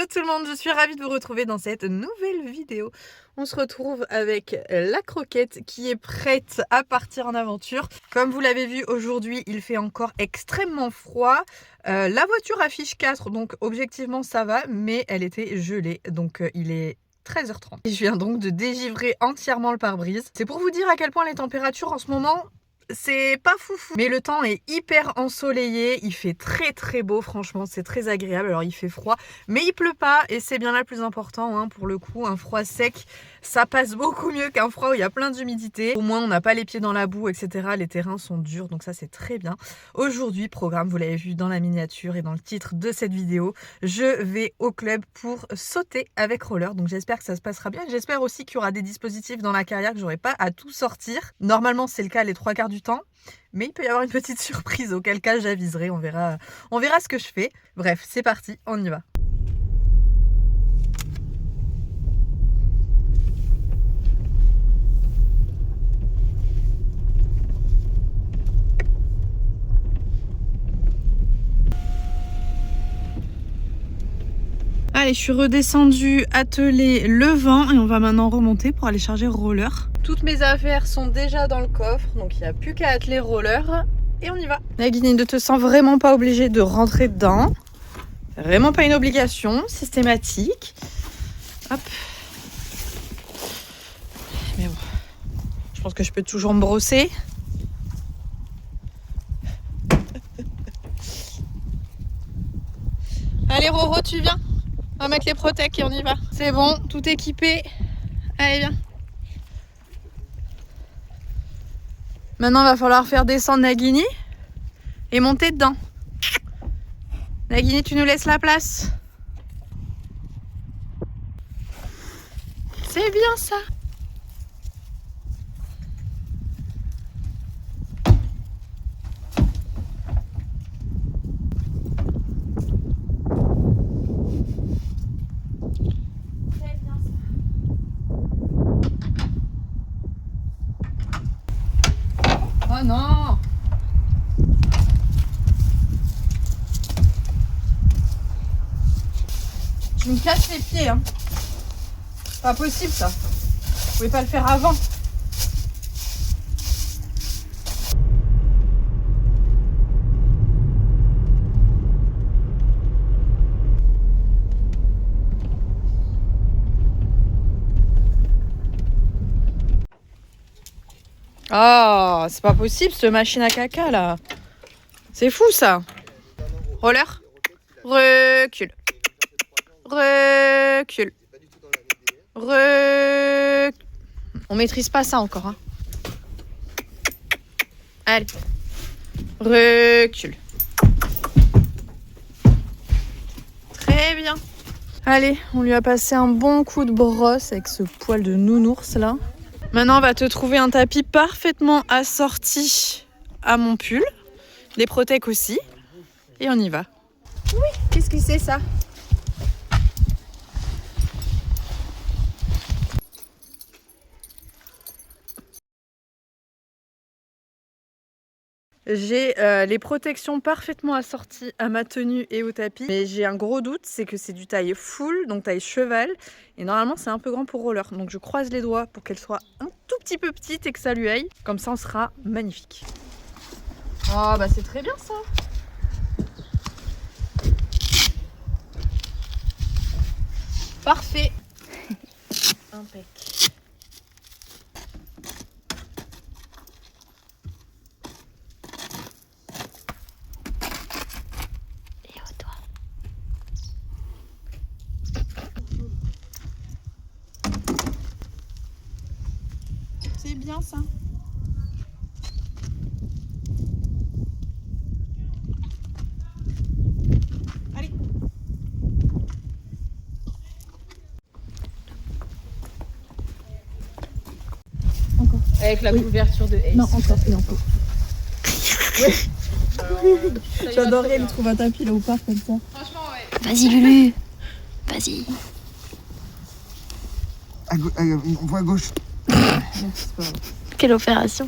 Hello tout le monde, je suis ravie de vous retrouver dans cette nouvelle vidéo. On se retrouve avec la croquette qui est prête à partir en aventure. Comme vous l'avez vu aujourd'hui, il fait encore extrêmement froid. La voiture affiche 4, donc objectivement ça va, mais elle était gelée, donc il est 13h30. Et je viens donc de dégivrer entièrement le pare-brise. C'est pour vous dire à quel point les températures en ce moment, c'est pas foufou, mais le temps est hyper ensoleillé, il fait très beau, franchement c'est très agréable. Alors il fait froid mais il pleut pas et c'est bien là le plus important hein, pour le coup. Un froid sec ça passe beaucoup mieux qu'un froid où il y a plein d'humidité. Au moins on n'a pas les pieds dans la boue etc, les terrains sont durs donc ça c'est très bien. Aujourd'hui programme, vous l'avez vu dans la miniature et dans le titre de cette vidéo, je vais au club pour sauter avec roller, donc j'espère que ça se passera bien. J'espère aussi qu'il y aura des dispositifs dans la carrière, que j'aurai pas à tout sortir. Normalement c'est le cas les 3/4 du temps, mais il peut y avoir une petite surprise, auquel cas j'aviserai, on verra ce que je fais. Bref, c'est parti, on y va. Allez, je suis redescendue atteler le vent et on va maintenant remonter pour aller charger roller. Toutes mes affaires sont déjà dans le coffre, donc il n'y a plus qu'à atteler roller et on y va. Nagini, ne te sens vraiment pas obligée de rentrer dedans. Vraiment pas une obligation systématique. Hop. Mais bon, je pense que je peux toujours me brosser. Allez Roro, tu viens? On va mettre les protèques et on y va. C'est bon, tout équipé. Allez, viens. Maintenant, il va falloir faire descendre Nagini et monter dedans. Nagini, tu nous laisses la place. C'est bien ça. Oh non! Tu me casses les pieds, hein. Pas possible ça. Vous pouvez pas le faire avant. Oh, c'est pas possible cette machine à caca là. C'est fou ça. Roller. Recule. Recule. On maîtrise pas ça encore. Hein. Allez. Recule. Très bien. Allez, on lui a passé un bon coup de brosse avec ce poil de nounours là. Maintenant, on va te trouver un tapis parfaitement assorti à mon pull. Des protèques aussi. Et on y va. Oui, qu'est-ce que c'est ça? J'ai les protections parfaitement assorties à ma tenue et au tapis. Mais j'ai un gros doute, c'est que c'est du taille full, donc taille cheval. Et normalement, c'est un peu grand pour roller. Donc je croise les doigts pour qu'elle soit un tout petit peu petite et que ça lui aille. Comme ça, on sera magnifique. Oh, bah c'est très bien ça. Parfait. Impec. C'est bien ça. Allez. Encore. Avec la couverture de Ace. Non, encore, il en faut. Ouais. J'adorerais lui trouver un tapis là au parc comme ça. Franchement, ouais. Vas-y Lulu, vas-y. On voit à gauche. Quelle opération.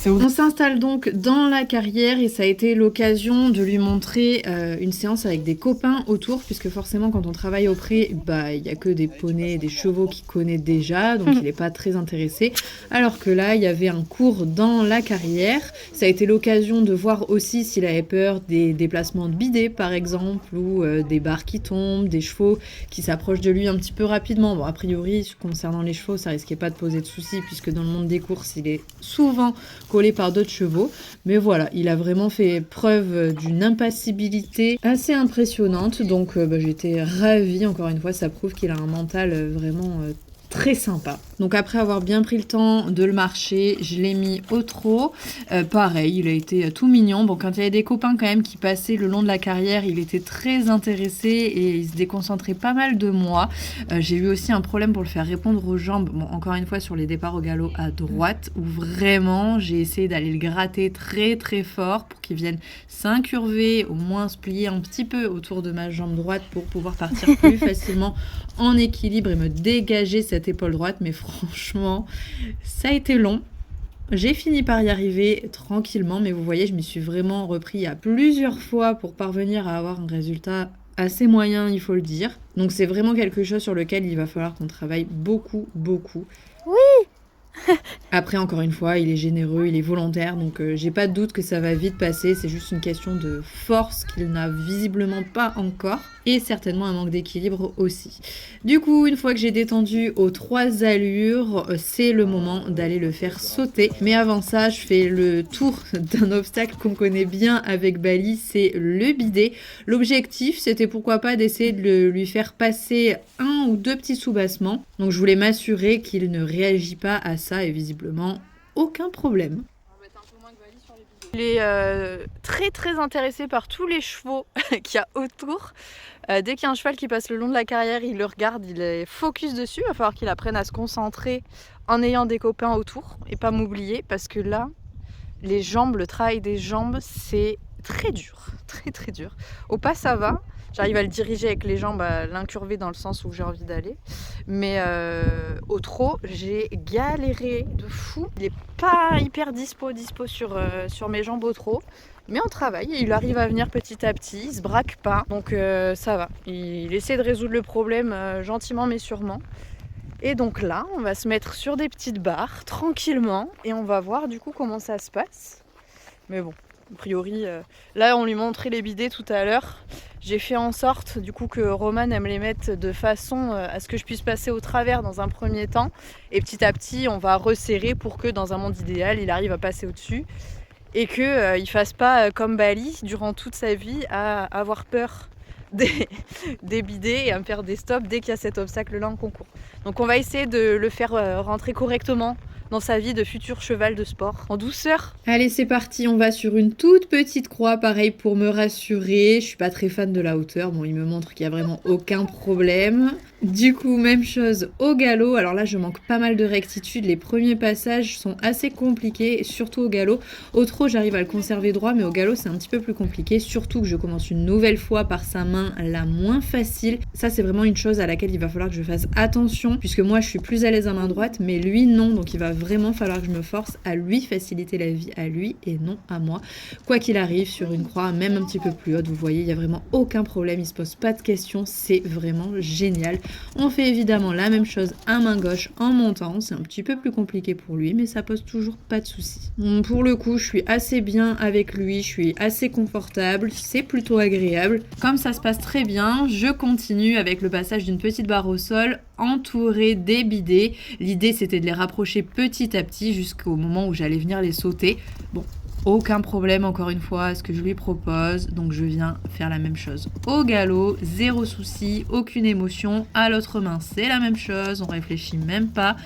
On s'installe donc dans la carrière et ça a été l'occasion de lui montrer une séance avec des copains autour, puisque forcément quand on travaille au pré, bah il y a que des poneys, des chevaux qu'il connaît déjà, donc il n'est pas très intéressé. Alors que là, il y avait un cours dans la carrière. Ça a été l'occasion de voir aussi s'il avait peur des déplacements de bidet par exemple, ou des barres qui tombent, des chevaux qui s'approchent de lui un petit peu rapidement. Bon, a priori, concernant les chevaux, ça risquait pas de poser de soucis, puisque dans le monde des courses, il est souvent collé par d'autres chevaux. Mais voilà, il a vraiment fait preuve d'une impassibilité assez impressionnante. Donc j'étais ravie, encore une fois, ça prouve qu'il a un mental vraiment très sympa. Donc après avoir bien pris le temps de le marcher, je l'ai mis au trot. Pareil, il a été tout mignon. Bon, quand il y avait des copains quand même qui passaient le long de la carrière, il était très intéressé et il se déconcentrait pas mal de moi. J'ai eu aussi un problème pour le faire répondre aux jambes. Bon, encore une fois sur les départs au galop à droite, où vraiment j'ai essayé d'aller le gratter très très fort pour qu'il vienne s'incurver, au moins se plier un petit peu autour de ma jambe droite pour pouvoir partir plus facilement en équilibre et me dégager cette épaule droite. Mais franchement, ça a été long. J'ai fini par y arriver tranquillement, mais vous voyez, je m'y suis vraiment repris à plusieurs fois pour parvenir à avoir un résultat assez moyen, il faut le dire. Donc c'est vraiment quelque chose sur lequel il va falloir qu'on travaille beaucoup. Oui. Après, encore une fois, il est généreux, il est volontaire, donc j'ai pas de doute que ça va vite passer. C'est juste une question de force qu'il n'a visiblement pas encore, et certainement un manque d'équilibre aussi. Du coup, une fois que j'ai détendu aux 3 allures, c'est le moment d'aller le faire sauter. Mais avant ça, je fais le tour d'un obstacle qu'on connaît bien avec Bali, c'est le bidet. L'objectif, c'était pourquoi pas d'essayer de lui faire passer 1 ou 2 petits soubassements. Donc je voulais m'assurer qu'il ne réagit pas à ça, et visiblement aucun problème. Il est très très intéressé par tous les chevaux qu'il y a autour. Dès qu'il y a un cheval qui passe le long de la carrière, il le regarde, il est focus dessus. Il va falloir qu'il apprenne à se concentrer en ayant des copains autour et pas m'oublier, parce que là, les jambes, le travail des jambes, c'est très dur, très dur. Au pas, ça va. J'arrive à le diriger avec les jambes, à l'incurver dans le sens où j'ai envie d'aller. Mais au trot, j'ai galéré de fou. Il n'est pas hyper dispo sur mes jambes au trot. Mais on travaille et il arrive à venir petit à petit, il se braque pas. Donc ça va. Il essaie de résoudre le problème gentiment mais sûrement. Et donc là, on va se mettre sur des petites barres, tranquillement. Et on va voir du coup comment ça se passe. Mais bon, a priori, là on lui montrait les bidets tout à l'heure. J'ai fait en sorte du coup que Roman aime les mettre de façon à ce que je puisse passer au travers dans un premier temps. Et petit à petit, on va resserrer pour que dans un monde idéal, il arrive à passer au-dessus. Et qu'il ne fasse pas comme Bali durant toute sa vie à avoir peur des bidets et à me faire des stops dès qu'il y a cet obstacle-là en concours. Donc on va essayer de le faire rentrer correctement dans sa vie de futur cheval de sport, en douceur. Allez, c'est parti, on va sur une toute petite croix, pareil pour me rassurer. Je suis pas très fan de la hauteur, bon il me montre qu'il y a vraiment aucun problème. Du coup, même chose au galop. Alors là, je manque pas mal de rectitude. Les premiers passages sont assez compliqués, surtout au galop. Au trot, j'arrive à le conserver droit, mais au galop, c'est un petit peu plus compliqué. Surtout que je commence une nouvelle fois par sa main la moins facile. Ça, c'est vraiment une chose à laquelle il va falloir que je fasse attention, puisque moi, je suis plus à l'aise à main droite, mais lui, non. Donc, il va vraiment falloir que je me force à lui faciliter la vie, à lui et non à moi. Quoi qu'il arrive, sur une croix, même un petit peu plus haute, vous voyez, il n'y a vraiment aucun problème. Il se pose pas de questions. C'est vraiment génial. On fait évidemment la même chose à main gauche en montant, c'est un petit peu plus compliqué pour lui, mais ça pose toujours pas de soucis. Pour le coup, je suis assez bien avec lui, je suis assez confortable, c'est plutôt agréable. Comme ça se passe très bien, je continue avec le passage d'une petite barre au sol entourée des bidets. L'idée, c'était de les rapprocher petit à petit jusqu'au moment où j'allais venir les sauter. Bon, aucun problème encore une fois à ce que je lui propose, donc je viens faire la même chose au galop, zéro souci, aucune émotion. À l'autre main c'est la même chose, on réfléchit même pas.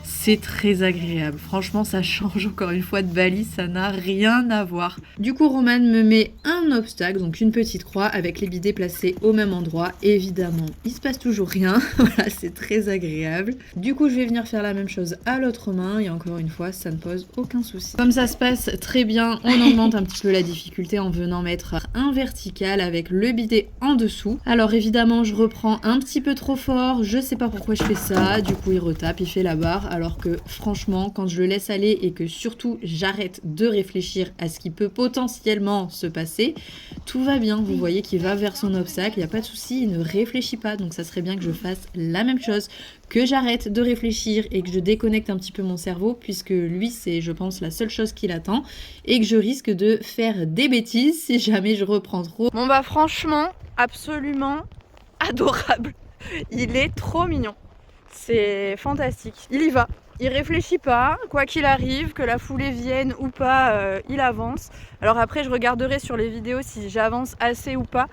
C'est très agréable, franchement ça change encore une fois de Bali, ça n'a rien à voir. Du coup Roman me met un obstacle, donc une petite croix avec les bidets placés au même endroit. Évidemment il se passe toujours rien, voilà, c'est très agréable. Du coup je vais venir faire la même chose à l'autre main et encore une fois ça ne pose aucun souci. Comme ça se passe très bien, on augmente un petit peu la difficulté en venant mettre un vertical avec le bidet en dessous. Alors évidemment je reprends un petit peu trop fort, je sais pas pourquoi je fais ça, du coup il retape, il fait la barre. alors que franchement quand je le laisse aller et que surtout j'arrête de réfléchir à ce qui peut potentiellement se passer, tout va bien. Vous voyez qu'il va vers son obstacle, il n'y a pas de souci, il ne réfléchit pas. Donc ça serait bien que je fasse la même chose, que j'arrête de réfléchir et que je déconnecte un petit peu mon cerveau, puisque lui c'est je pense la seule chose qui l'attend, et que je risque de faire des bêtises si jamais je reprends trop. Bon bah franchement, absolument adorable. Il est trop mignon. C'est fantastique. Il y va. Il réfléchit pas, quoi qu'il arrive, que la foulée vienne ou pas, il avance. Alors après je regarderai sur les vidéos si j'avance assez ou pas.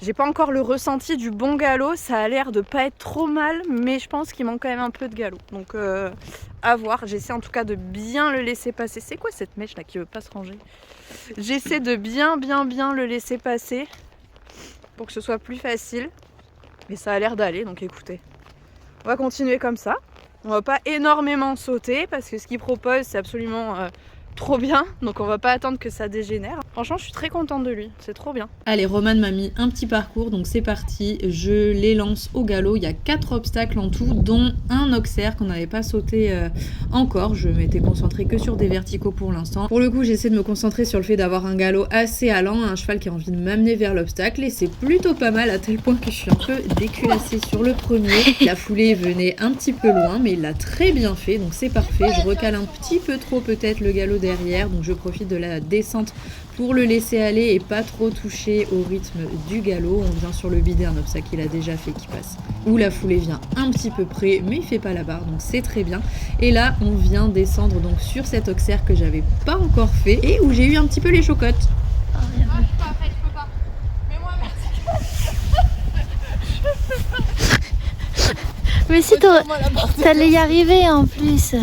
J'ai pas encore le ressenti du bon galop, ça a l'air de pas être trop mal, mais je pense qu'il manque quand même un peu de galop. Donc à voir, j'essaie en tout cas de bien le laisser passer. C'est quoi cette mèche là qui veut pas se ranger? J'essaie de bien le laisser passer pour que ce soit plus facile. Mais ça a l'air d'aller, donc écoutez. On va continuer comme ça. On va pas énormément sauter parce que ce qu'il propose c'est absolument trop bien. Donc on va pas attendre que ça dégénère. Franchement je suis très contente de lui, c'est trop bien. Allez, Roman m'a mis un petit parcours, donc c'est parti. Je les lance au galop. Il y a 4 obstacles en tout, dont un auxerre qu'on n'avait pas sauté encore. Je m'étais concentrée que sur des verticaux pour l'instant. Pour le coup j'essaie de me concentrer sur le fait d'avoir un galop assez allant, un cheval qui a envie de m'amener vers l'obstacle, et c'est plutôt pas mal à tel point que je suis un peu déculassée sur le premier. La foulée venait un petit peu loin mais il l'a très bien fait, donc c'est parfait. Je recale un petit peu trop peut-être le galop derrière, donc je profite de la descente pour le laisser aller et pas trop toucher au rythme du galop. On vient sur le bidet, un obstacle qu'il a déjà fait qui passe, où la foulée vient un petit peu près mais il fait pas la barre, donc c'est très bien. Et là on vient descendre donc sur cet auxerre que j'avais pas encore fait et où j'ai eu un petit peu les chocottes. Oh, Je peux pas. Mais moi, merci. mais si t'allais y arriver en plus.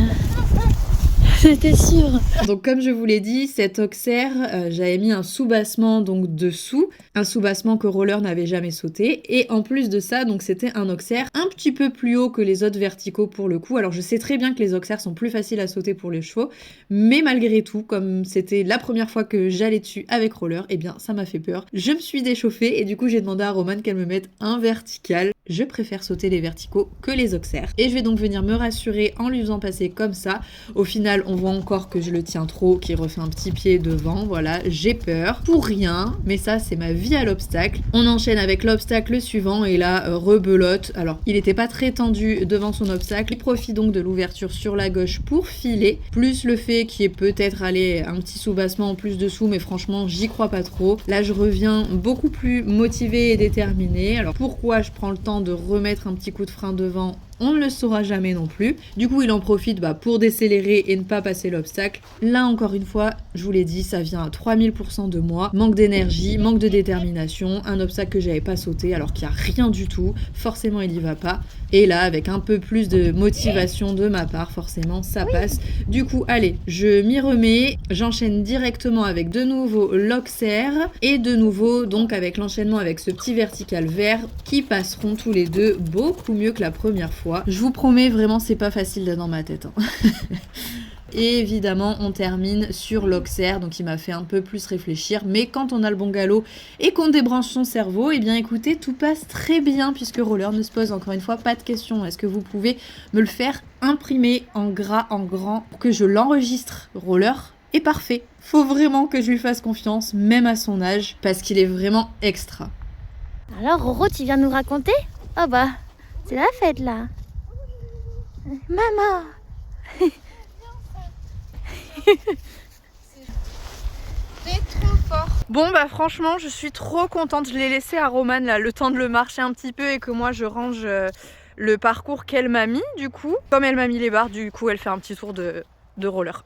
C'était sûr. Donc comme je vous l'ai dit, cet auxerre, j'avais mis un soubassement donc dessous, un soubassement que Roller n'avait jamais sauté, et en plus de ça, donc c'était un auxerre un petit peu plus haut que les autres verticaux pour le coup. Alors je sais très bien que les auxerres sont plus faciles à sauter pour les chevaux, mais malgré tout, comme c'était la première fois que j'allais dessus avec Roller, eh bien ça m'a fait peur. Je me suis déchauffée et du coup j'ai demandé à Roman qu'elle me mette un vertical. Je préfère sauter les verticaux que les auxerres. Et je vais donc venir me rassurer en lui faisant passer comme ça. Au final, on voit encore que je le tiens trop, qu'il refait un petit pied devant. Voilà, j'ai peur. Pour rien, mais ça, c'est ma vie à l'obstacle. On enchaîne avec l'obstacle suivant et là, rebelote. Alors, il n'était pas très tendu devant son obstacle. Il profite donc de l'ouverture sur la gauche pour filer. Plus le fait qu'il y ait peut-être allé un petit soubassement en plus dessous, mais franchement, j'y crois pas trop. Là, je reviens beaucoup plus motivée et déterminée. Alors, pourquoi je prends le temps de remettre un petit coup de frein devant? On ne le saura jamais non plus. Du coup, il en profite pour décélérer et ne pas passer l'obstacle. Là, encore une fois, je vous l'ai dit, ça vient à 3000% de moi. Manque d'énergie, manque de détermination, un obstacle que j'avais pas sauté alors qu'il n'y a rien du tout. Forcément, il y va pas. Et là, avec un peu plus de motivation de ma part, forcément, ça passe. Du coup, allez, je m'y remets. J'enchaîne directement avec de nouveau l'auxerre et de nouveau, donc, avec l'enchaînement avec ce petit vertical vert qui passeront tous les deux beaucoup mieux que la première fois. Je vous promets, vraiment, c'est pas facile d'être dans ma tête. Et évidemment, on termine sur l'auxerre, donc il m'a fait un peu plus réfléchir. Mais quand on a le bon galop et qu'on débranche son cerveau, eh bien écoutez, tout passe très bien puisque Roller ne se pose encore une fois pas de questions. Est-ce que vous pouvez me le faire imprimer en gras, en grand, pour que je l'enregistre? Roller est parfait. Faut vraiment que je lui fasse confiance, même à son âge, parce qu'il est vraiment extra. Alors Roro, tu viens nous raconter? Oh bah, c'est la fête là. Maman. C'est trop fort. Bon bah franchement je suis trop contente, je l'ai laissé à Roman là, le temps de le marcher un petit peu et que moi je range le parcours qu'elle m'a mis du coup. Comme elle m'a mis les barres, du coup elle fait un petit tour de roller.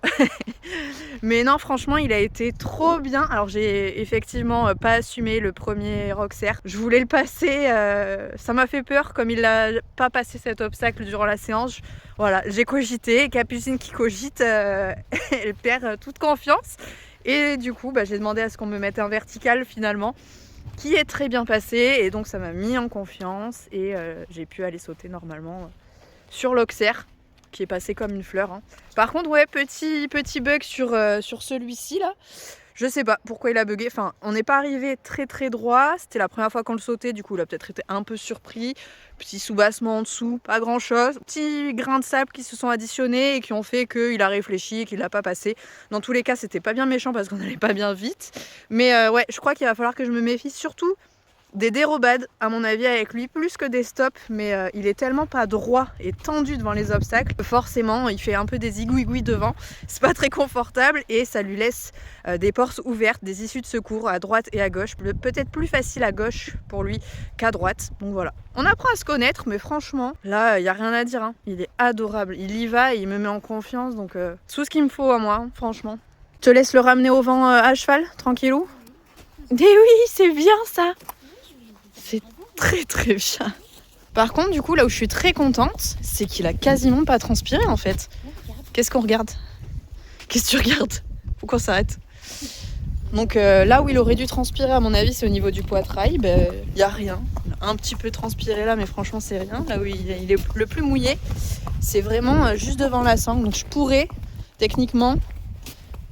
Mais non franchement il a été trop bien. Alors j'ai effectivement pas assumé le premier auxerre. Je voulais le passer, ça m'a fait peur comme il n'a pas passé cet obstacle durant la séance. Voilà, j'ai cogité, Capucine qui cogite, elle perd toute confiance. Et du coup j'ai demandé à ce qu'on me mette un vertical finalement qui est très bien passé et donc ça m'a mis en confiance et j'ai pu aller sauter normalement sur l'auxerre qui est passé comme une fleur. Par contre ouais, petit bug sur celui-ci là. Je sais pas pourquoi il a bugué. Enfin, on n'est pas arrivé très droit. C'était la première fois qu'on le sautait. Du coup, il a peut-être été un peu surpris. Petit soubassement en dessous, pas grand chose. Petits grains de sable qui se sont additionnés et qui ont fait qu'il a réfléchi et qu'il l'a pas passé. Dans tous les cas, c'était pas bien méchant parce qu'on allait pas bien vite. Mais ouais, je crois qu'il va falloir que je me méfie surtout des dérobades, à mon avis, avec lui, plus que des stops, mais il est tellement pas droit et tendu devant les obstacles, forcément, il fait un peu des igouigouis devant, c'est pas très confortable et ça lui laisse des portes ouvertes, des issues de secours à droite et à gauche, peut-être plus facile à gauche pour lui qu'à droite, donc voilà. On apprend à se connaître, mais franchement, là, il n'y a rien à dire, hein. Il est adorable, il y va et il me met en confiance, donc tout ce qu'il me faut à moi, hein, franchement. Je te laisse le ramener au vent à cheval, tranquillou. Mais oui, c'est bien ça. C'est très bien. Par contre, du coup, là où je suis très contente, c'est qu'il a quasiment pas transpiré en fait. Qu'est-ce qu'on regarde? Qu'est-ce que tu regardes? Pourquoi on s'arrête? Donc là où il aurait dû transpirer, à mon avis, c'est au niveau du poitrail. Ben, y a rien. Il a un petit peu transpiré là, mais franchement, c'est rien. Là où il est le plus mouillé, c'est vraiment juste devant la sangle. Donc je pourrais, techniquement,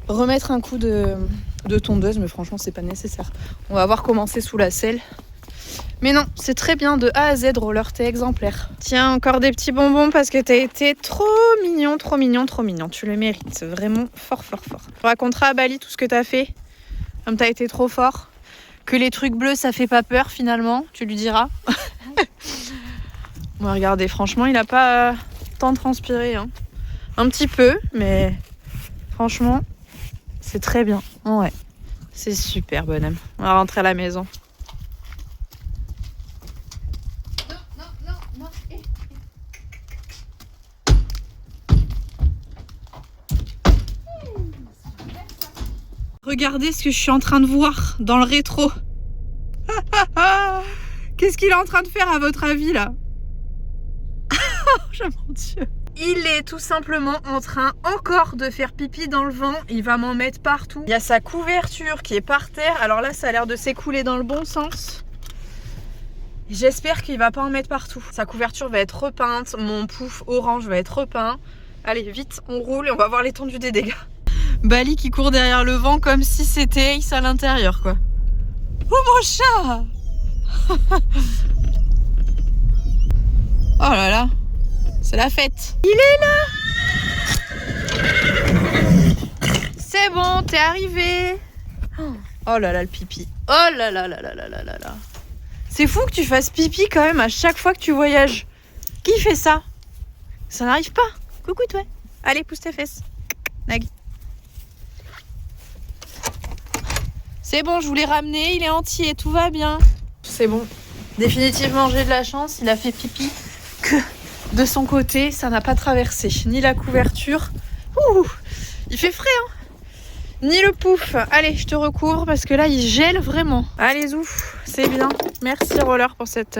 remettre un coup de tondeuse, mais franchement, c'est pas nécessaire. On va voir comment c'est sous la selle. Mais non, c'est très bien de A à Z, Roller, t'es exemplaire. Tiens, encore des petits bonbons parce que t'as été trop mignon. Tu le mérites, vraiment fort. Tu raconteras à Bali tout ce que t'as fait, comme t'as été trop fort. Que les trucs bleus, ça fait pas peur finalement, tu lui diras. Bon, regardez, franchement, il a pas tant transpiré. Hein. Un petit peu, mais franchement, c'est très bien. Ouais, c'est super, bonhomme. On va rentrer à la maison. Regardez ce que je suis en train de voir dans le rétro. Qu'est-ce qu'il est en train de faire à votre avis là? Oh mon Dieu. Il est tout simplement en train encore de faire pipi dans le vent. Il va m'en mettre partout. Il y a sa couverture qui est par terre. Alors là, ça a l'air de s'écouler dans le bon sens. J'espère qu'il va pas en mettre partout. Sa couverture va être repeinte. Mon pouf orange va être repeint. Allez, vite, on roule et on va voir l'étendue des dégâts. Bali qui court derrière le vent comme si c'était Ace à l'intérieur quoi. Oh mon chat. Oh là là, c'est la fête. Il est là. C'est bon, t'es arrivé. Oh là là le pipi. Oh là là là là là là là là. C'est fou que tu fasses pipi quand même à chaque fois que tu voyages. Qui fait ça? Ça n'arrive pas. Coucou toi. Allez, pousse tes fesses. Nag. C'est bon, je vous l'ai ramené, il est entier, tout va bien. C'est bon. Définitivement, j'ai de la chance, il a fait pipi que de son côté, ça n'a pas traversé. Ni la couverture. Ouh, il fait frais, hein. Ni le pouf. Allez, je te recouvre parce que là, il gèle vraiment. Allez, ouf, c'est bien. Merci Roller pour cette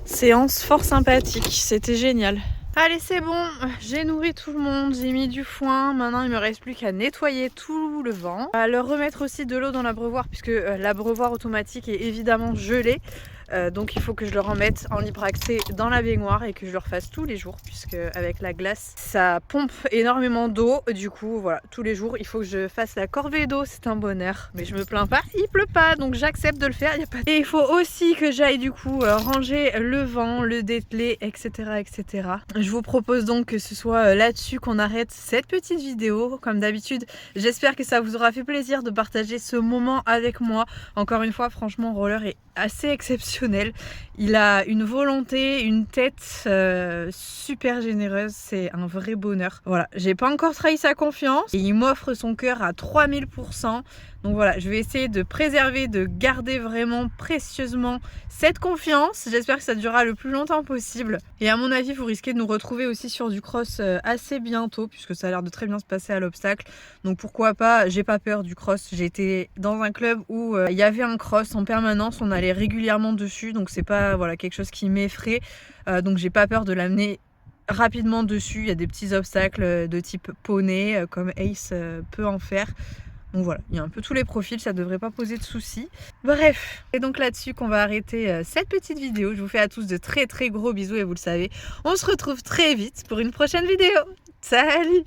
séance fort sympathique. C'était génial. Allez, c'est bon, j'ai nourri tout le monde, j'ai mis du foin, maintenant il me reste plus qu'à nettoyer tout le vent, à leur remettre aussi de l'eau dans l'abreuvoir puisque l'abreuvoir automatique est évidemment gelé. Donc il faut que je le remette en libre accès dans la baignoire et que je le refasse tous les jours puisque avec la glace ça pompe énormément d'eau. Du coup voilà, tous les jours il faut que je fasse la corvée d'eau, c'est un bonheur. Mais je me plains pas, il pleut pas donc j'accepte de le faire, y a pas... Et il faut aussi que j'aille du coup ranger le vent, le dételer, etc. Je vous propose donc que ce soit là-dessus qu'on arrête cette petite vidéo. Comme d'habitude, j'espère que ça vous aura fait plaisir de partager ce moment avec moi. Encore une fois, franchement, Roller est assez exceptionnel. Il a une volonté, une tête super généreuse, c'est un vrai bonheur. Voilà, j'ai pas encore trahi sa confiance et il m'offre son cœur à 3000%. Donc voilà, je vais essayer de préserver, de garder vraiment précieusement cette confiance. J'espère que ça durera le plus longtemps possible. Et à mon avis, vous risquez de nous retrouver aussi sur du cross assez bientôt puisque ça a l'air de très bien se passer à l'obstacle. Donc pourquoi pas, j'ai pas peur du cross. J'ai été dans un club où il y avait un cross en permanence, on allait régulièrement dessus. Donc c'est pas voilà, quelque chose qui m'effraie. Donc j'ai pas peur de l'amener rapidement dessus. Il y a des petits obstacles de type poney comme Ace peut en faire. Donc voilà, il y a un peu tous les profils, ça devrait pas poser de soucis. Bref, c'est donc là-dessus qu'on va arrêter cette petite vidéo. Je vous fais à tous de très gros bisous et vous le savez, on se retrouve très vite pour une prochaine vidéo. Salut!